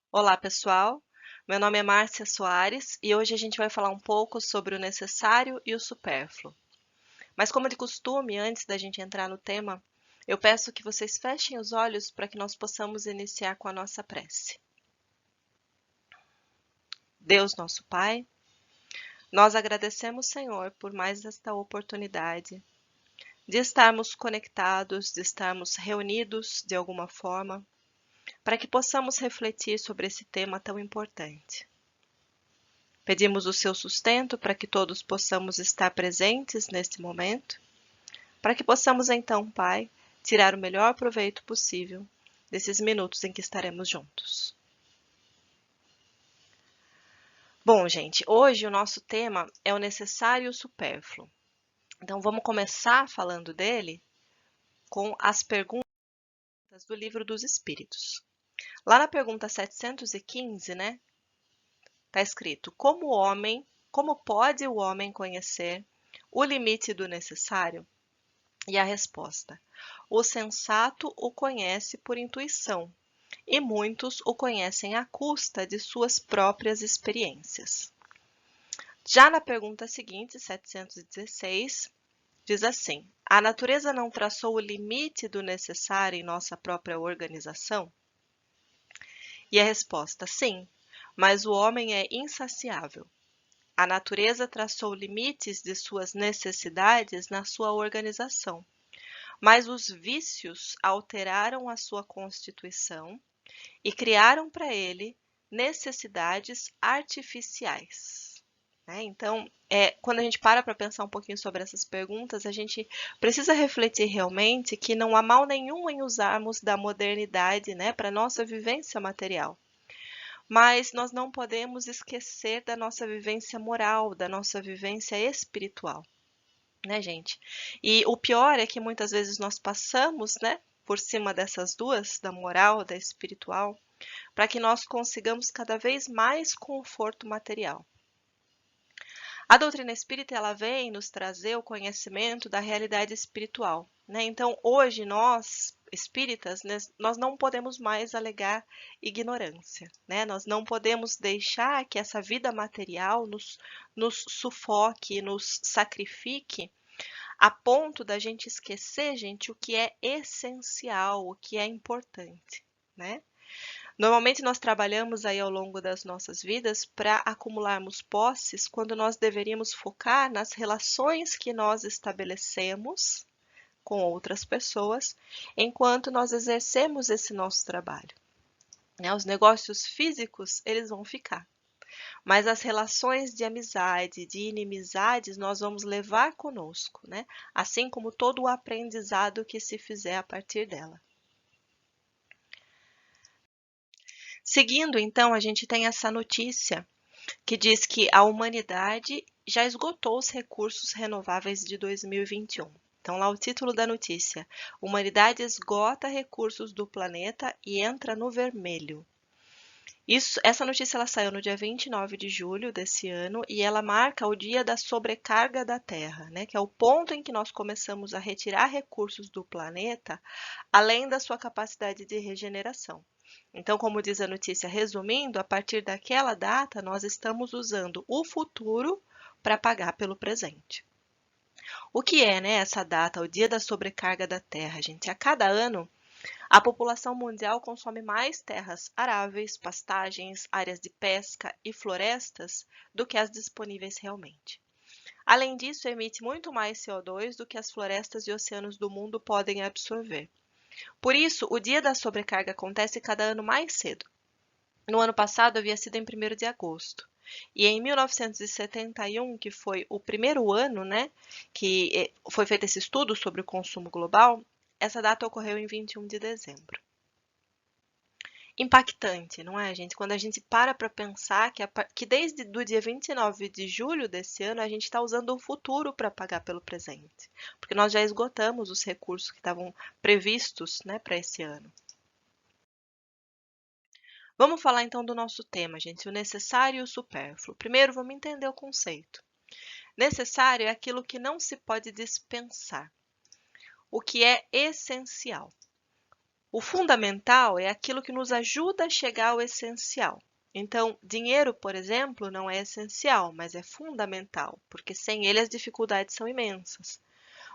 Olá, pessoal. Meu nome é Márcia Soares e hoje a gente vai falar um pouco sobre o necessário e o supérfluo. Mas, como de costume, antes da gente entrar no tema, eu peço que vocês fechem os olhos para que nós possamos iniciar com a nossa prece. Deus, nosso Pai, nós agradecemos, Senhor, por mais esta oportunidade de estarmos conectados, de estarmos reunidos de alguma forma, para que possamos refletir sobre esse tema tão importante. Pedimos o seu sustento para que todos possamos estar presentes neste momento, para que possamos então, Pai, tirar o melhor proveito possível desses minutos em que estaremos juntos. Bom, gente, hoje o nosso tema é o necessário e o supérfluo. Então vamos começar falando dele com as perguntas do Livro dos Espíritos. Lá na pergunta 715, né, está escrito: como pode o homem conhecer o limite do necessário? E a resposta: o sensato o conhece por intuição, e muitos o conhecem à custa de suas próprias experiências. Já na pergunta seguinte, 716, diz assim: a natureza não traçou o limite do necessário em nossa própria organização? E a resposta: sim, mas o homem é insaciável. A natureza traçou limites de suas necessidades na sua organização. Mas os vícios alteraram a sua constituição e criaram para ele necessidades artificiais. Né? Então, quando a gente para pensar um pouquinho sobre essas perguntas, a gente precisa refletir realmente que não há mal nenhum em usarmos da modernidade, né, para a nossa vivência material. Mas nós não podemos esquecer da nossa vivência moral, da nossa vivência espiritual. Né, gente? E o pior é que muitas vezes nós passamos, né, por cima dessas duas, da moral, da espiritual, para que nós consigamos cada vez mais conforto material. A doutrina espírita ela vem nos trazer o conhecimento da realidade espiritual, né? Então, hoje nós espíritas, né, nós não podemos mais alegar ignorância, né? Nós não podemos deixar que essa vida material nos sufoque, nos sacrifique a ponto da gente esquecer, gente, o que é essencial, o que é importante, né? Normalmente nós trabalhamos aí ao longo das nossas vidas para acumularmos posses, quando nós deveríamos focar nas relações que nós estabelecemos com outras pessoas, enquanto nós exercemos esse nosso trabalho. Né? Os negócios físicos, eles vão ficar. Mas as relações de amizade, de inimizades, nós vamos levar conosco, né? Assim como todo o aprendizado que se fizer a partir dela. Seguindo, então, a gente tem essa notícia que diz que a humanidade já esgotou os recursos renováveis de 2021. Então, lá o título da notícia: Humanidade esgota recursos do planeta e entra no vermelho. Essa notícia ela saiu no dia 29 de julho desse ano e ela marca o dia da sobrecarga da Terra, né? Que é o ponto em que nós começamos a retirar recursos do planeta, além da sua capacidade de regeneração. Então, como diz a notícia, resumindo, a partir daquela data, nós estamos usando o futuro para pagar pelo presente. O que é, né, essa data, o dia da sobrecarga da Terra, gente? A cada ano, a população mundial consome mais terras aráveis, pastagens, áreas de pesca e florestas do que as disponíveis realmente. Além disso, emite muito mais CO2 do que as florestas e oceanos do mundo podem absorver. Por isso, o dia da sobrecarga acontece cada ano mais cedo. No ano passado havia sido em 1º de agosto. E em 1971, que foi o primeiro ano, né, que foi feito esse estudo sobre o consumo global, essa data ocorreu em 21 de dezembro. Impactante, não é, gente? Quando a gente para pensar que desde o dia 29 de julho desse ano, a gente está usando o futuro para pagar pelo presente. Porque nós já esgotamos os recursos que estavam previstos, né, para esse ano. Vamos falar então do nosso tema, gente, o necessário e o supérfluo. Primeiro, vamos entender o conceito. Necessário é aquilo que não se pode dispensar, o que é essencial. O fundamental é aquilo que nos ajuda a chegar ao essencial. Então, dinheiro, por exemplo, não é essencial, mas é fundamental, porque sem ele as dificuldades são imensas.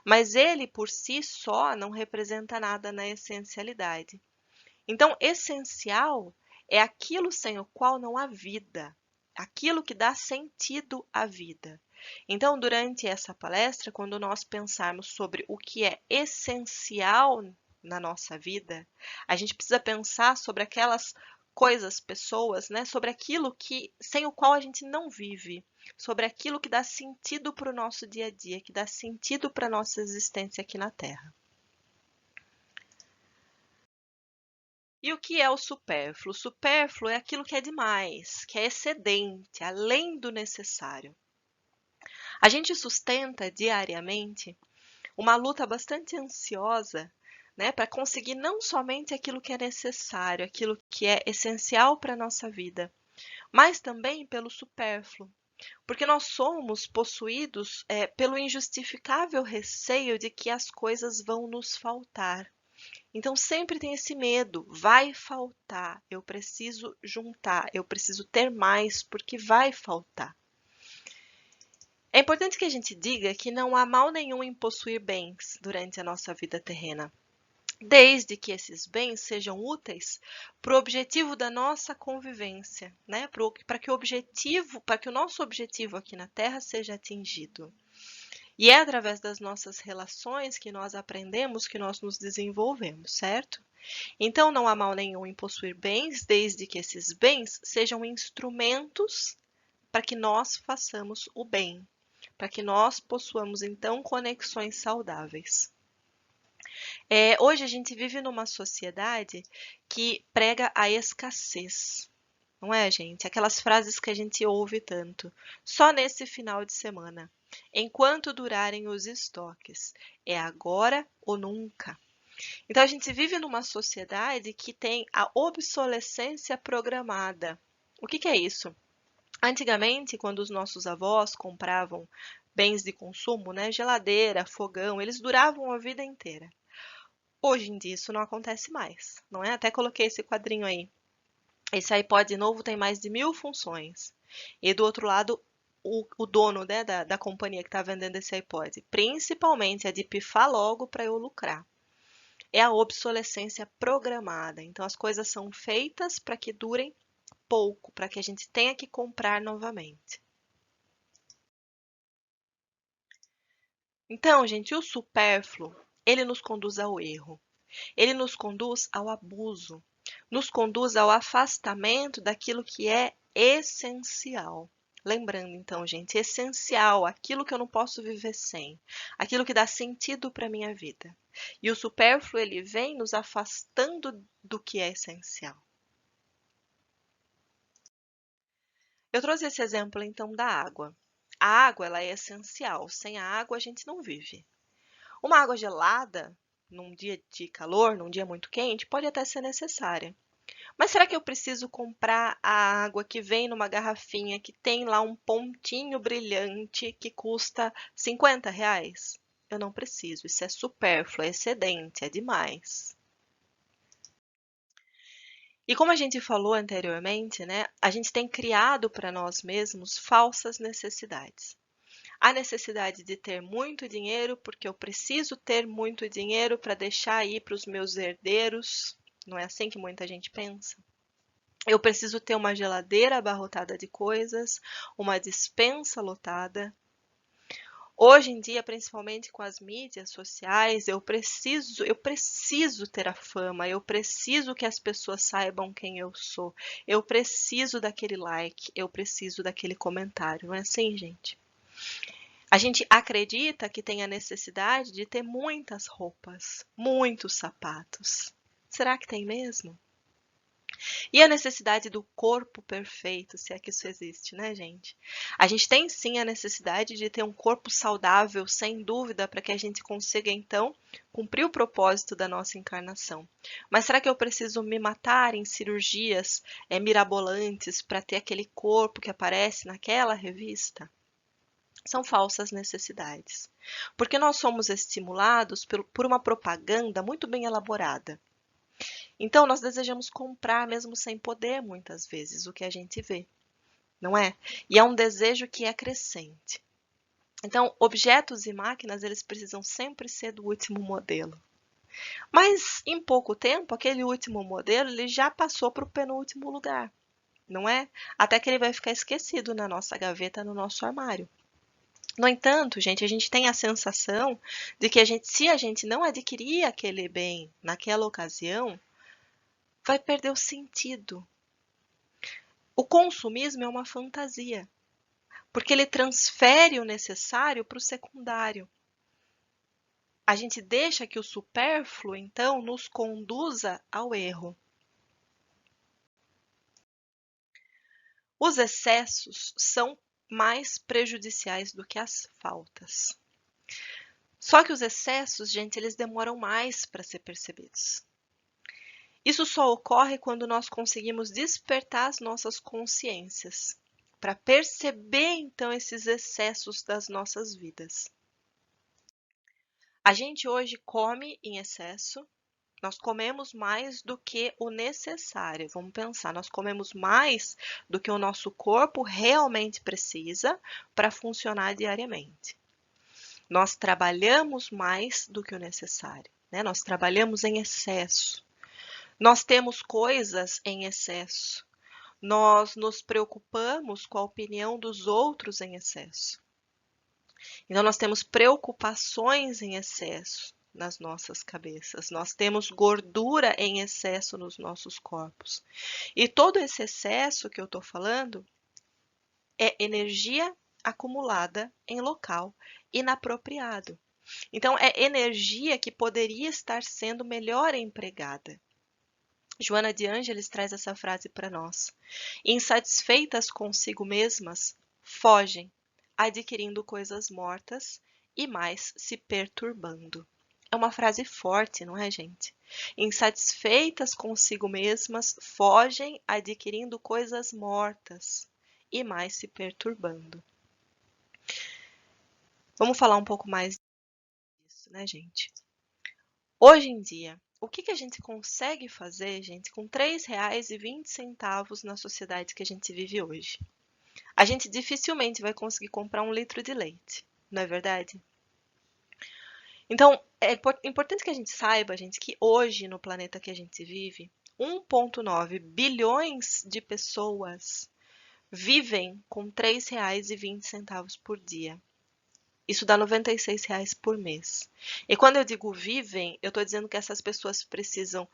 Mas ele por si só não representa nada na essencialidade. Então, essencial é aquilo sem o qual não há vida, aquilo que dá sentido à vida. Então, durante essa palestra, quando nós pensarmos sobre o que é essencial na nossa vida, a gente precisa pensar sobre aquelas coisas, pessoas, né? Sobre aquilo que sem o qual a gente não vive, sobre aquilo que dá sentido para o nosso dia a dia, que dá sentido para a nossa existência aqui na Terra. E o que é o supérfluo? O supérfluo é aquilo que é demais, que é excedente, além do necessário. A gente sustenta diariamente uma luta bastante ansiosa, né, para conseguir não somente aquilo que é necessário, aquilo que é essencial para a nossa vida, mas também pelo supérfluo. Porque nós somos possuídos pelo injustificável receio de que as coisas vão nos faltar. Então sempre tem esse medo, vai faltar, eu preciso juntar, eu preciso ter mais porque vai faltar. É importante que a gente diga que não há mal nenhum em possuir bens durante a nossa vida terrena, desde que esses bens sejam úteis para o objetivo da nossa convivência, né? Para que o nosso objetivo aqui na Terra seja atingido. E é através das nossas relações que nós aprendemos, que nós nos desenvolvemos, certo? Então, não há mal nenhum em possuir bens, desde que esses bens sejam instrumentos para que nós façamos o bem, para que nós possuamos, então, conexões saudáveis. Hoje a gente vive numa sociedade que prega a escassez, não é, gente? Aquelas frases que a gente ouve tanto, só nesse final de semana. Enquanto durarem os estoques, é agora ou nunca. Então, a gente vive numa sociedade que tem a obsolescência programada. O que é isso? Antigamente, quando os nossos avós compravam bens de consumo, né, geladeira, fogão, eles duravam a vida inteira. Hoje em dia isso não acontece mais, não é? Até coloquei esse quadrinho aí. Esse iPod novo tem mais de 1000 funções. E do outro lado, o dono, né, da companhia que está vendendo esse iPod, principalmente é de pifar logo para eu lucrar. É a obsolescência programada. Então, as coisas são feitas para que durem pouco, para que a gente tenha que comprar novamente. Então, gente, o supérfluo, ele nos conduz ao erro. Ele nos conduz ao abuso, nos conduz ao afastamento daquilo que é essencial. Lembrando, então, gente, essencial, aquilo que eu não posso viver sem, aquilo que dá sentido para a minha vida. E o supérfluo, ele vem nos afastando do que é essencial. Eu trouxe esse exemplo, então, da água. A água, ela é essencial. Sem a água, a gente não vive. Uma água gelada, num dia de calor, num dia muito quente, pode até ser necessária. Mas será que eu preciso comprar a água que vem numa garrafinha que tem lá um pontinho brilhante que custa R$ 50? Eu não preciso, isso é supérfluo, é excedente, é demais. E como a gente falou anteriormente, né, a gente tem criado para nós mesmos falsas necessidades. A necessidade de ter muito dinheiro, porque eu preciso ter muito dinheiro para deixar aí para os meus herdeiros. Não é assim que muita gente pensa? Eu preciso ter uma geladeira abarrotada de coisas, uma despensa lotada. Hoje em dia, principalmente com as mídias sociais, eu preciso ter a fama, eu preciso que as pessoas saibam quem eu sou. Eu preciso daquele like, eu preciso daquele comentário. Não é assim, gente? A gente acredita que tem a necessidade de ter muitas roupas, muitos sapatos. Será que tem mesmo? E a necessidade do corpo perfeito, se é que isso existe, né, gente? A gente tem sim a necessidade de ter um corpo saudável, sem dúvida, para que a gente consiga, então, cumprir o propósito da nossa encarnação. Mas será que eu preciso me matar em cirurgias mirabolantes para ter aquele corpo que aparece naquela revista? São falsas necessidades. Porque nós somos estimulados por uma propaganda muito bem elaborada. Então, nós desejamos comprar mesmo sem poder, muitas vezes, o que a gente vê, não é? E é um desejo que é crescente. Então, objetos e máquinas, eles precisam sempre ser do último modelo. Mas, em pouco tempo, aquele último modelo ele já passou para o penúltimo lugar, não é? Até que ele vai ficar esquecido na nossa gaveta, no nosso armário. No entanto, gente, a gente tem a sensação de que se a gente não adquirir aquele bem naquela ocasião, vai perder o sentido. O consumismo é uma fantasia, porque ele transfere o necessário para o secundário. A gente deixa que o supérfluo, então, nos conduza ao erro. Os excessos são mais prejudiciais do que as faltas. Só que os excessos, gente, eles demoram mais para ser percebidos. Isso só ocorre quando nós conseguimos despertar as nossas consciências, para perceber então esses excessos das nossas vidas. A gente hoje come em excesso, nós comemos mais do que o necessário. Vamos pensar, nós comemos mais do que o nosso corpo realmente precisa para funcionar diariamente. Nós trabalhamos mais do que o necessário, né? Nós trabalhamos em excesso. Nós temos coisas em excesso. Nós nos preocupamos com a opinião dos outros em excesso. Então, nós temos preocupações em excesso nas nossas cabeças. Nós temos gordura em excesso nos nossos corpos. E todo esse excesso que eu estou falando é energia acumulada em local inapropriado. Então, é energia que poderia estar sendo melhor empregada. Joana de Ângeles traz essa frase para nós. Insatisfeitas consigo mesmas, fogem, adquirindo coisas mortas e mais se perturbando. É uma frase forte, não é, gente? Insatisfeitas consigo mesmas, fogem, adquirindo coisas mortas e mais se perturbando. Vamos falar um pouco mais disso, né, gente? Hoje em dia, o que a gente consegue fazer, gente, com R$3,20 na sociedade que a gente vive hoje? A gente dificilmente vai conseguir comprar 1 litro de leite, não é verdade? Então, é importante que a gente saiba, gente, que hoje no planeta que a gente vive, 1,9 bilhões de pessoas vivem com R$3,20 por dia. Isso dá R$96 por mês. E quando eu digo vivem, eu estou dizendo que essas pessoas precisam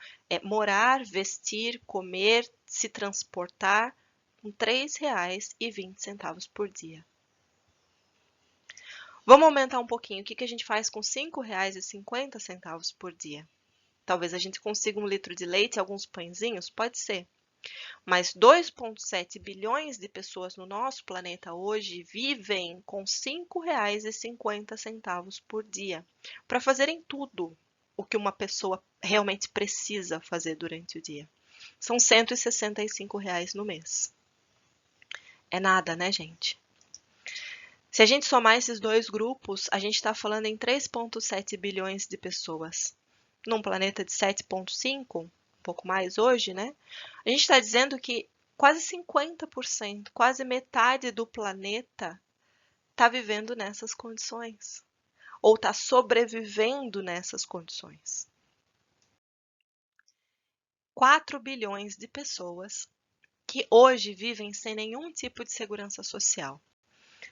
morar, vestir, comer, se transportar com R$3,20 por dia. Vamos aumentar um pouquinho. O que a gente faz com R$5,50 por dia? Talvez a gente consiga 1 litro de leite e alguns pãezinhos? Pode ser. Mas 2,7 bilhões de pessoas no nosso planeta hoje vivem com R$5,50 por dia para fazerem tudo o que uma pessoa realmente precisa fazer durante o dia. São R$165 no mês. É nada, né, gente? Se a gente somar esses dois grupos, a gente está falando em 3,7 bilhões de pessoas. Num planeta de 7,5, um pouco mais hoje, né? A gente está dizendo que quase 50%, quase metade do planeta está vivendo nessas condições. Ou está sobrevivendo nessas condições. 4 bilhões de pessoas que hoje vivem sem nenhum tipo de segurança social.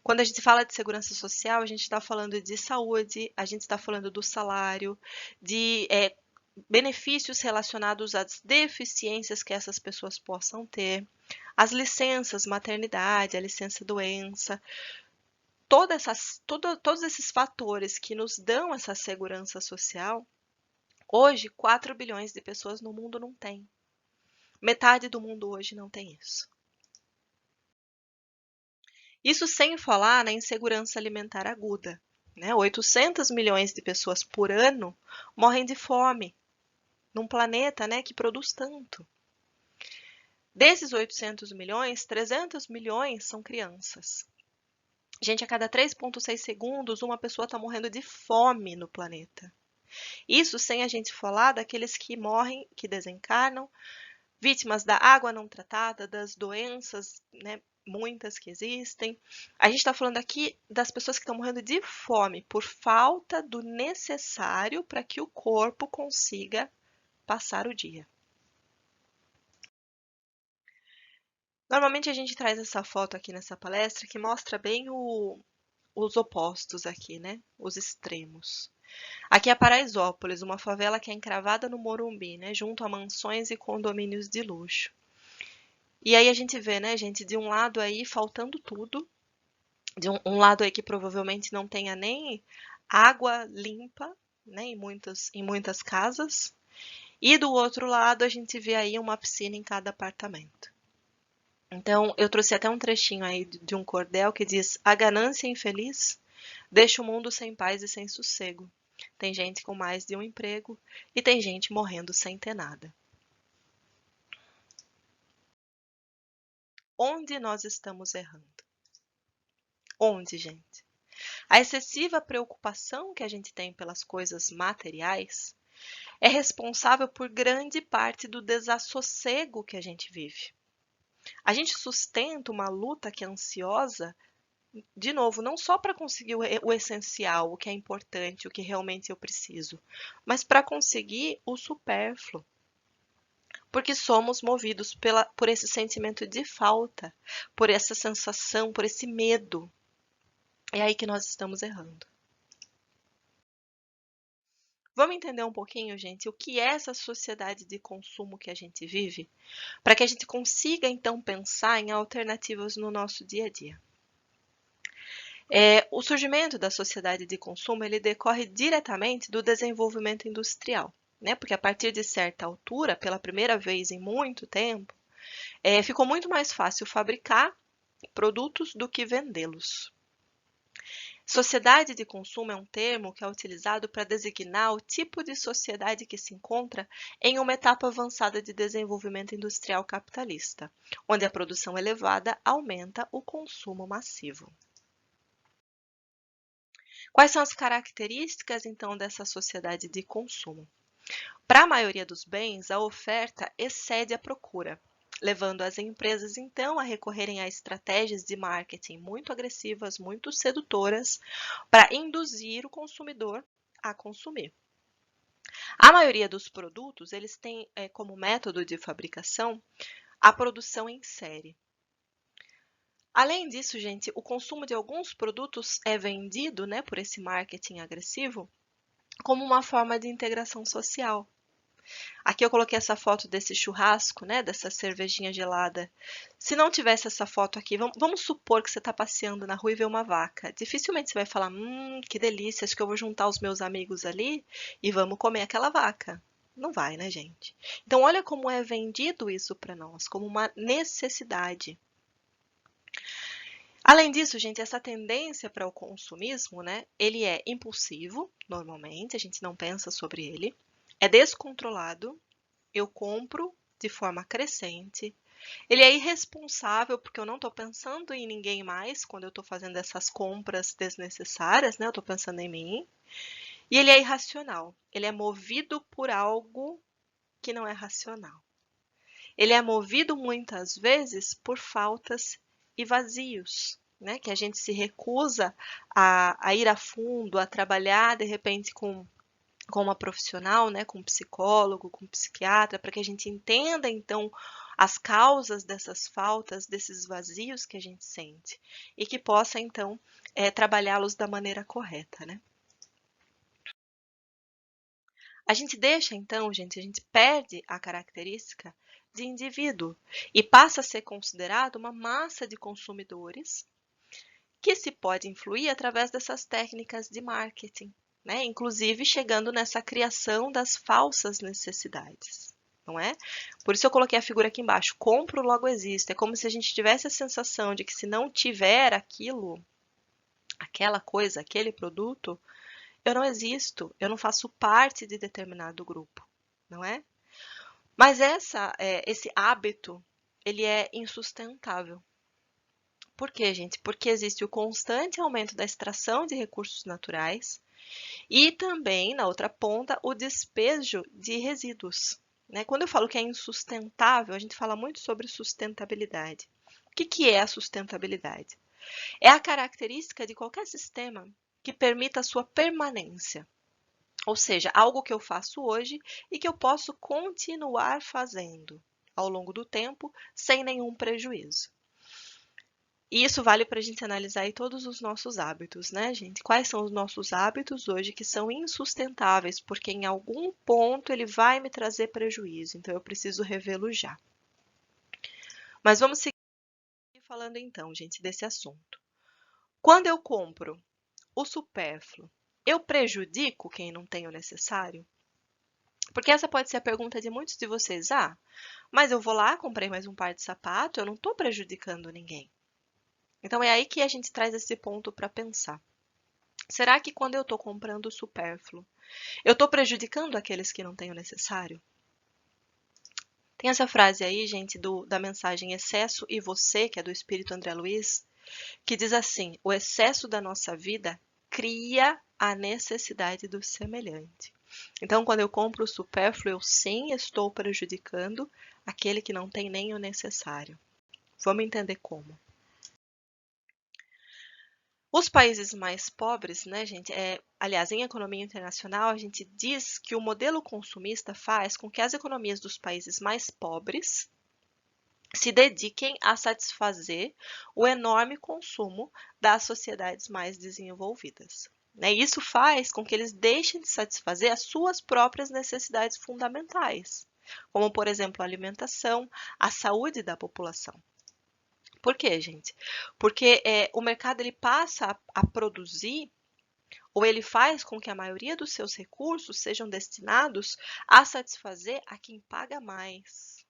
Quando a gente fala de segurança social, a gente está falando de saúde, a gente está falando do salário, de benefícios relacionados às deficiências que essas pessoas possam ter, as licenças maternidade, a licença doença, todos esses fatores que nos dão essa segurança social, hoje 4 bilhões de pessoas no mundo não têm. Metade do mundo hoje não tem isso. Isso sem falar na insegurança alimentar aguda. 800 milhões de pessoas por ano morrem de fome num planeta, que produz tanto. Desses 800 milhões, 300 milhões são crianças. Gente, a cada 3,6 segundos, uma pessoa está morrendo de fome no planeta. Isso sem a gente falar daqueles que morrem, que desencarnam, vítimas da água não tratada, das doenças, né, muitas que existem. A gente está falando aqui das pessoas que estão morrendo de fome por falta do necessário para que o corpo consiga passar o dia. Normalmente a gente traz essa foto aqui nessa palestra que mostra bem os opostos aqui, né? Os extremos. Aqui é Paraisópolis, uma favela que é encravada no Morumbi, né? Junto a mansões e condomínios de luxo. E aí a gente vê, né, gente, de um lado aí faltando tudo, de um lado aí que provavelmente não tenha nem água limpa, né, em muitas casas, e do outro lado a gente vê aí uma piscina em cada apartamento. Então, eu trouxe até um trechinho aí de um cordel que diz: a ganância infeliz deixa o mundo sem paz e sem sossego. Tem gente com mais de um emprego e tem gente morrendo sem ter nada. Onde nós estamos errando? Onde, gente? A excessiva preocupação que a gente tem pelas coisas materiais é responsável por grande parte do desassossego que a gente vive. A gente sustenta uma luta que é ansiosa, de novo, não só para conseguir o essencial, o que é importante, o que realmente eu preciso, mas para conseguir o supérfluo. Porque somos movidos por esse sentimento de falta, por essa sensação, por esse medo. É aí que nós estamos errando. Vamos entender um pouquinho, gente, o que é essa sociedade de consumo que a gente vive, para que a gente consiga, então, pensar em alternativas no nosso dia a dia. O surgimento da sociedade de consumo, ele decorre diretamente do desenvolvimento industrial, né? Porque a partir de certa altura, pela primeira vez em muito tempo, ficou muito mais fácil fabricar produtos do que vendê-los. Sociedade de consumo é um termo que é utilizado para designar o tipo de sociedade que se encontra em uma etapa avançada de desenvolvimento industrial capitalista, onde a produção elevada aumenta o consumo massivo. Quais são as características, então, dessa sociedade de consumo? Para a maioria dos bens, a oferta excede a procura, levando as empresas, então, a recorrerem a estratégias de marketing muito agressivas, muito sedutoras, para induzir o consumidor a consumir. A maioria dos produtos, eles têm como método de fabricação a produção em série. Além disso, gente, o consumo de alguns produtos é vendido, né, por esse marketing agressivo como uma forma de integração social. Aqui eu coloquei essa foto desse churrasco, né, dessa cervejinha gelada. Se não tivesse essa foto aqui, vamos supor que você está passeando na rua e vê uma vaca. Dificilmente você vai falar, que delícia, acho que eu vou juntar os meus amigos ali e vamos comer aquela vaca. Não vai, né, gente? Então, olha como é vendido isso para nós, como uma necessidade. Além disso, gente, essa tendência para o consumismo, né, ele é impulsivo, normalmente, a gente não pensa sobre ele, é descontrolado, eu compro de forma crescente, ele é irresponsável porque eu não estou pensando em ninguém mais quando eu estou fazendo essas compras desnecessárias, né, eu estou pensando em mim, e ele é irracional, ele é movido por algo que não é racional. Ele é movido muitas vezes por faltas e vazios, né? Que a gente se recusa a ir a fundo, a trabalhar de repente com uma profissional, né? Com um psicólogo, com um psiquiatra, para que a gente entenda então as causas dessas faltas, desses vazios que a gente sente e que possa então trabalhá-los da maneira correta, né? A gente deixa então, gente, a gente perde a característica de indivíduo e passa a ser considerado uma massa de consumidores que se pode influir através dessas técnicas de marketing, né? Inclusive chegando nessa criação das falsas necessidades, não é? Por isso eu coloquei a figura aqui embaixo, compro logo existo. É como se a gente tivesse a sensação de que se não tiver aquilo, aquela coisa, aquele produto, eu não existo, eu não faço parte de determinado grupo, não é? Mas esse hábito, ele é insustentável. Por quê, gente? Porque existe o constante aumento da extração de recursos naturais E também, na outra ponta, o despejo de resíduos, né? Quando eu falo que é insustentável, a gente fala muito sobre sustentabilidade. O que é a sustentabilidade? É a característica de qualquer sistema que permita a sua permanência. Ou seja, algo que eu faço hoje e que eu posso continuar fazendo ao longo do tempo sem nenhum prejuízo. E isso vale para a gente analisar aí todos os nossos hábitos, né, gente? Quais são os nossos hábitos hoje que são insustentáveis, porque em algum ponto ele vai me trazer prejuízo, então eu preciso revê-lo já. Mas vamos seguir falando então, gente, desse assunto. Quando eu compro o supérfluo, eu prejudico quem não tem o necessário? Porque essa pode ser a pergunta de muitos de vocês. Ah, mas eu vou lá, comprei mais um par de sapato, eu não estou prejudicando ninguém. Então é aí que a gente traz esse ponto para pensar. Será que quando eu estou comprando o supérfluo, eu estou prejudicando aqueles que não têm o necessário? Tem essa frase aí, gente, da mensagem Excesso e Você, que é do Espírito André Luiz, que diz assim: o excesso da nossa vida cria a necessidade do semelhante. Então, quando eu compro o supérfluo, eu sim estou prejudicando aquele que não tem nem o necessário. Vamos entender como. Os países mais pobres, né, gente, aliás, em economia internacional, a gente diz que o modelo consumista faz com que as economias dos países mais pobres se dediquem a satisfazer o enorme consumo das sociedades mais desenvolvidas. Né? Isso faz com que eles deixem de satisfazer as suas próprias necessidades fundamentais, como, por exemplo, a alimentação, a saúde da população. Por quê, gente? Porque o mercado ele passa a produzir ou ele faz com que a maioria dos seus recursos sejam destinados a satisfazer a quem paga mais.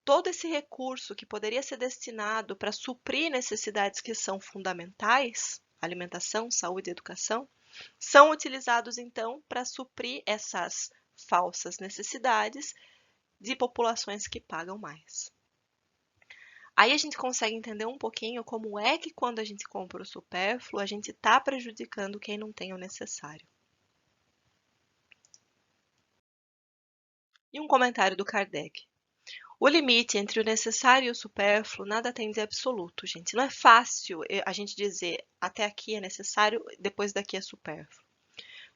Todo esse recurso que poderia ser destinado para suprir necessidades que são fundamentais, alimentação, saúde e educação, são utilizados então para suprir essas falsas necessidades de populações que pagam mais. Aí a gente consegue entender um pouquinho como é que quando a gente compra o supérfluo, a gente está prejudicando quem não tem o necessário. E um comentário do Kardec. O limite entre o necessário e o supérfluo nada tem de absoluto, gente. Não é fácil a gente dizer até aqui é necessário, depois daqui é supérfluo.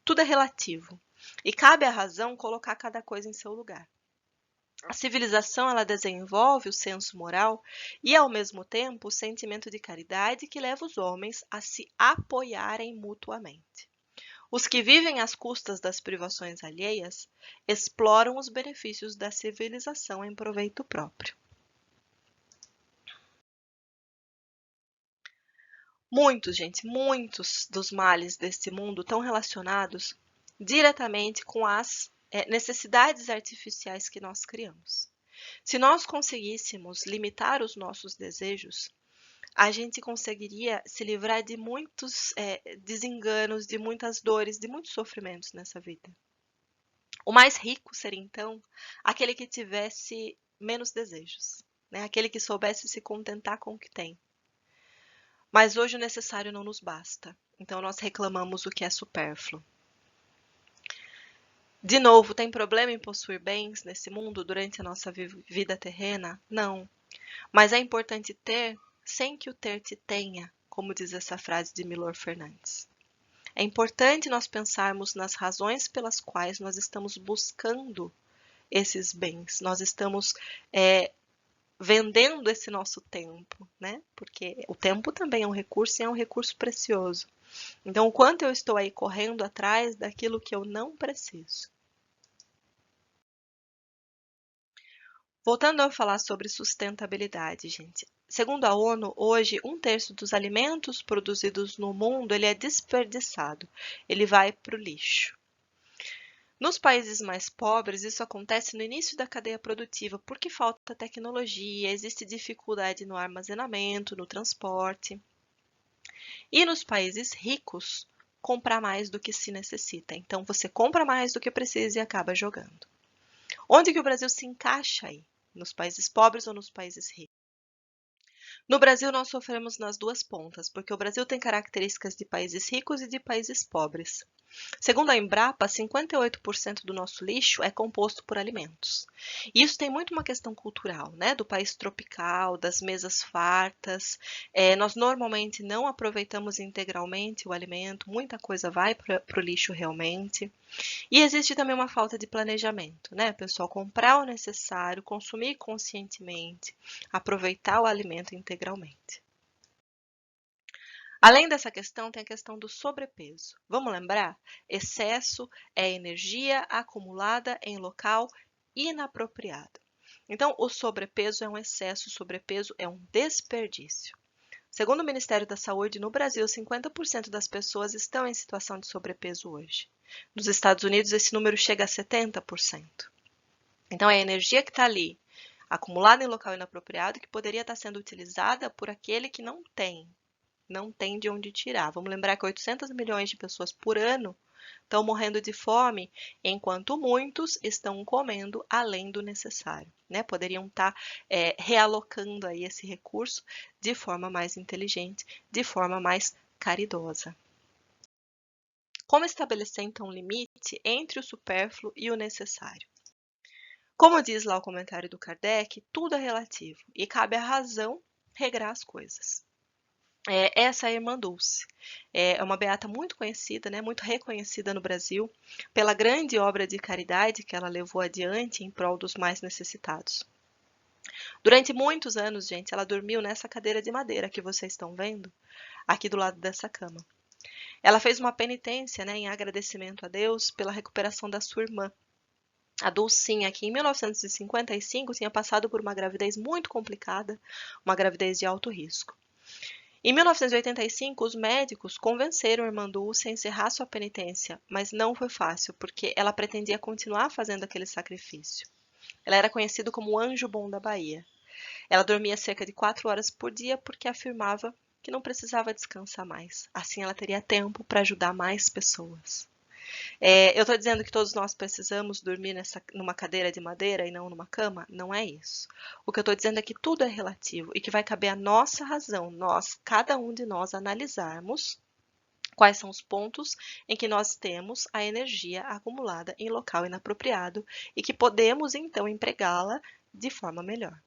Tudo é relativo e cabe à razão colocar cada coisa em seu lugar. A civilização ela desenvolve o senso moral e, ao mesmo tempo, o sentimento de caridade que leva os homens a se apoiarem mutuamente. Os que vivem às custas das privações alheias exploram os benefícios da civilização em proveito próprio. Muitos dos males deste mundo estão relacionados diretamente com as necessidades artificiais que nós criamos. Se nós conseguíssemos limitar os nossos desejos, a gente conseguiria se livrar de muitos desenganos, de muitas dores, de muitos sofrimentos nessa vida. O mais rico seria, então, aquele que tivesse menos desejos, né? Aquele que soubesse se contentar com o que tem. Mas hoje o necessário não nos basta, então nós reclamamos o que é supérfluo. De novo, tem problema em possuir bens nesse mundo durante a nossa vida terrena? Não. Mas é importante ter sem que o ter te tenha, como diz essa frase de Milor Fernandes. É importante nós pensarmos nas razões pelas quais nós estamos buscando esses bens. Nós estamos vendendo esse nosso tempo, né? Porque o tempo também é um recurso e é um recurso precioso. Então, o quanto eu estou aí correndo atrás daquilo que eu não preciso. Voltando a falar sobre sustentabilidade, gente. Segundo a ONU, hoje 1/3 dos alimentos produzidos no mundo ele é desperdiçado, ele vai para o lixo. Nos países mais pobres, isso acontece no início da cadeia produtiva, porque falta tecnologia, existe dificuldade no armazenamento, no transporte. E nos países ricos, comprar mais do que se necessita. Então, você compra mais do que precisa e acaba jogando. Onde que o Brasil se encaixa aí? Nos países pobres ou nos países ricos? No Brasil, nós sofremos nas duas pontas, porque o Brasil tem características de países ricos e de países pobres. Segundo a Embrapa, 58% do nosso lixo é composto por alimentos. E isso tem muito uma questão cultural, né? Do país tropical, das mesas fartas. Nós normalmente não aproveitamos integralmente o alimento, muita coisa vai para o lixo realmente. E existe também uma falta de planejamento, né? O pessoal comprar o necessário, consumir conscientemente, aproveitar o alimento integralmente. Além dessa questão, tem a questão do sobrepeso. Vamos lembrar? Excesso é energia acumulada em local inapropriado. Então, o sobrepeso é um excesso, o sobrepeso é um desperdício. Segundo o Ministério da Saúde, no Brasil, 50% das pessoas estão em situação de sobrepeso hoje. Nos Estados Unidos, esse número chega a 70%. Então, é a energia que está ali, acumulada em local inapropriado, que poderia estar sendo utilizada por aquele que não tem de onde tirar. Vamos lembrar que 800 milhões de pessoas por ano estão morrendo de fome, enquanto muitos estão comendo além do necessário, né? Poderiam estar realocando aí esse recurso de forma mais inteligente, de forma mais caridosa. Como estabelecer, então, um limite entre o supérfluo e o necessário? Como diz lá o comentário do Kardec, tudo é relativo e cabe à razão regrar as coisas. Essa é a Irmã Dulce. É uma beata muito conhecida, né, muito reconhecida no Brasil, pela grande obra de caridade que ela levou adiante em prol dos mais necessitados. Durante muitos anos, gente, ela dormiu nessa cadeira de madeira que vocês estão vendo, aqui do lado dessa cama. Ela fez uma penitência, né, em agradecimento a Deus pela recuperação da sua irmã. A Dulcinha, que em 1955 tinha passado por uma gravidez muito complicada, uma gravidez de alto risco. Em 1985, os médicos convenceram a irmã Dulce a encerrar sua penitência, mas não foi fácil, porque ela pretendia continuar fazendo aquele sacrifício. Ela era conhecida como o Anjo Bom da Bahia. Ela dormia cerca de 4 horas por dia porque afirmava que não precisava descansar mais. Assim ela teria tempo para ajudar mais pessoas. Eu estou dizendo que todos nós precisamos dormir numa cadeira de madeira e não numa cama? Não é isso. O que eu estou dizendo é que tudo é relativo e que vai caber a nossa razão, cada um de nós, analisarmos quais são os pontos em que nós temos a energia acumulada em local inapropriado e que podemos, então, empregá-la de forma melhor.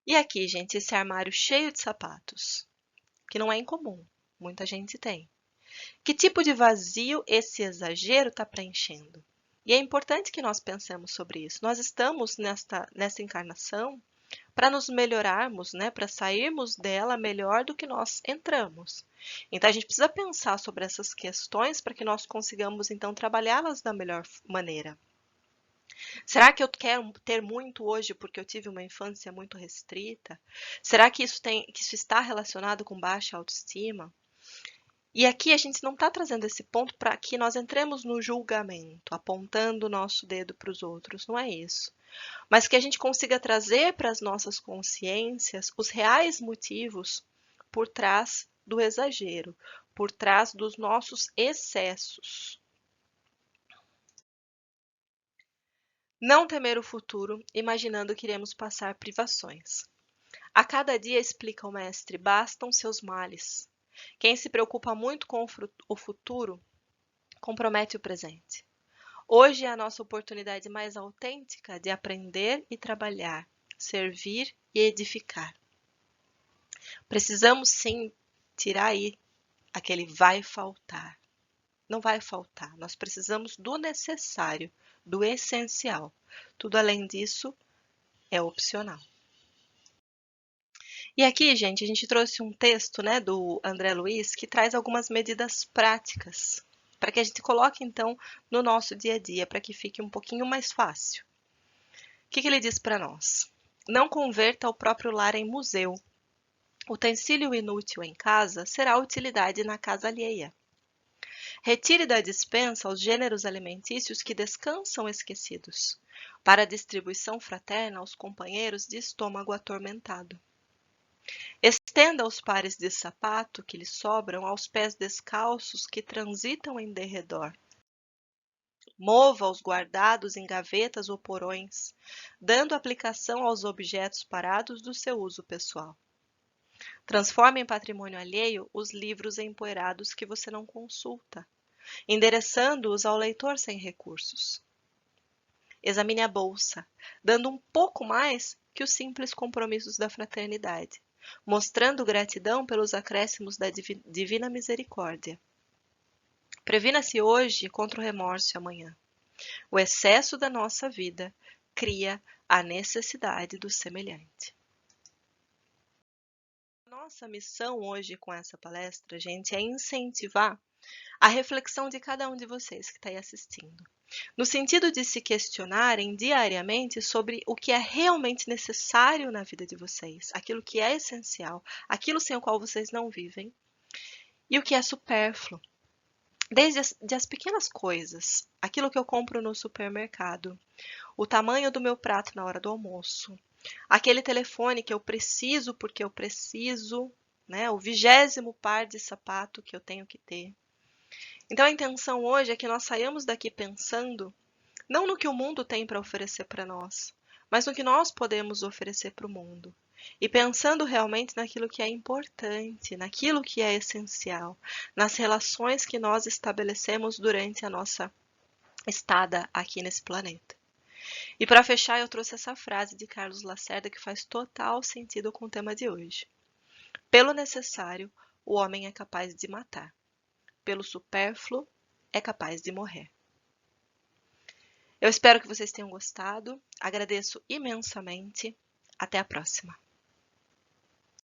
E aqui, gente, esse armário cheio de sapatos, que não é incomum, muita gente tem. Que tipo de vazio esse exagero está preenchendo? E é importante que nós pensemos sobre isso. Nós estamos nessa encarnação para nos melhorarmos, né? Para sairmos dela melhor do que nós entramos. Então a gente precisa pensar sobre essas questões para que nós consigamos então trabalhá-las da melhor maneira. Será que eu quero ter muito hoje porque eu tive uma infância muito restrita? Será que isso está relacionado com baixa autoestima? E aqui a gente não está trazendo esse ponto para que nós entremos no julgamento, apontando o nosso dedo para os outros, não é isso. Mas que a gente consiga trazer para as nossas consciências os reais motivos por trás do exagero, por trás dos nossos excessos. Não temer o futuro, imaginando que iremos passar privações. A cada dia, explica o mestre, bastam seus males. Quem se preocupa muito com o futuro compromete o presente. Hoje é a nossa oportunidade mais autêntica de aprender e trabalhar, servir e edificar. Precisamos sim tirar aí aquele vai faltar. Não vai faltar, nós precisamos do necessário, do essencial. Tudo além disso é opcional. E aqui, gente, a gente trouxe um texto, né, do André Luiz que traz algumas medidas práticas para que a gente coloque, então, no nosso dia a dia, para que fique um pouquinho mais fácil. O que ele diz para nós? Não converta o próprio lar em museu. Utensílio inútil em casa será utilidade na casa alheia. Retire da despensa os gêneros alimentícios que descansam esquecidos, para a distribuição fraterna aos companheiros de estômago atormentado. Estenda os pares de sapato que lhe sobram aos pés descalços que transitam em derredor. Mova os guardados em gavetas ou porões, dando aplicação aos objetos parados do seu uso pessoal. Transforme em patrimônio alheio os livros empoeirados que você não consulta, endereçando-os ao leitor sem recursos. Examine a bolsa, dando um pouco mais que os simples compromissos da fraternidade, mostrando gratidão pelos acréscimos da divina misericórdia. Previna-se hoje contra o remorso amanhã. O excesso da nossa vida cria a necessidade do semelhante. Nossa missão hoje com essa palestra, gente, é incentivar a reflexão de cada um de vocês que está aí assistindo, no sentido de se questionarem diariamente sobre o que é realmente necessário na vida de vocês, aquilo que é essencial, aquilo sem o qual vocês não vivem, e o que é supérfluo. Desde as pequenas coisas, aquilo que eu compro no supermercado, o tamanho do meu prato na hora do almoço, aquele telefone que eu preciso porque eu preciso, né? O 20º par de sapato que eu tenho que ter. Então a intenção hoje é que nós saiamos daqui pensando não no que o mundo tem para oferecer para nós, mas no que nós podemos oferecer para o mundo. E pensando realmente naquilo que é importante, naquilo que é essencial, nas relações que nós estabelecemos durante a nossa estada aqui nesse planeta. E para fechar, eu trouxe essa frase de Carlos Lacerda que faz total sentido com o tema de hoje. Pelo necessário, o homem é capaz de matar. Pelo supérfluo, é capaz de morrer. Eu espero que vocês tenham gostado. Agradeço imensamente. Até a próxima.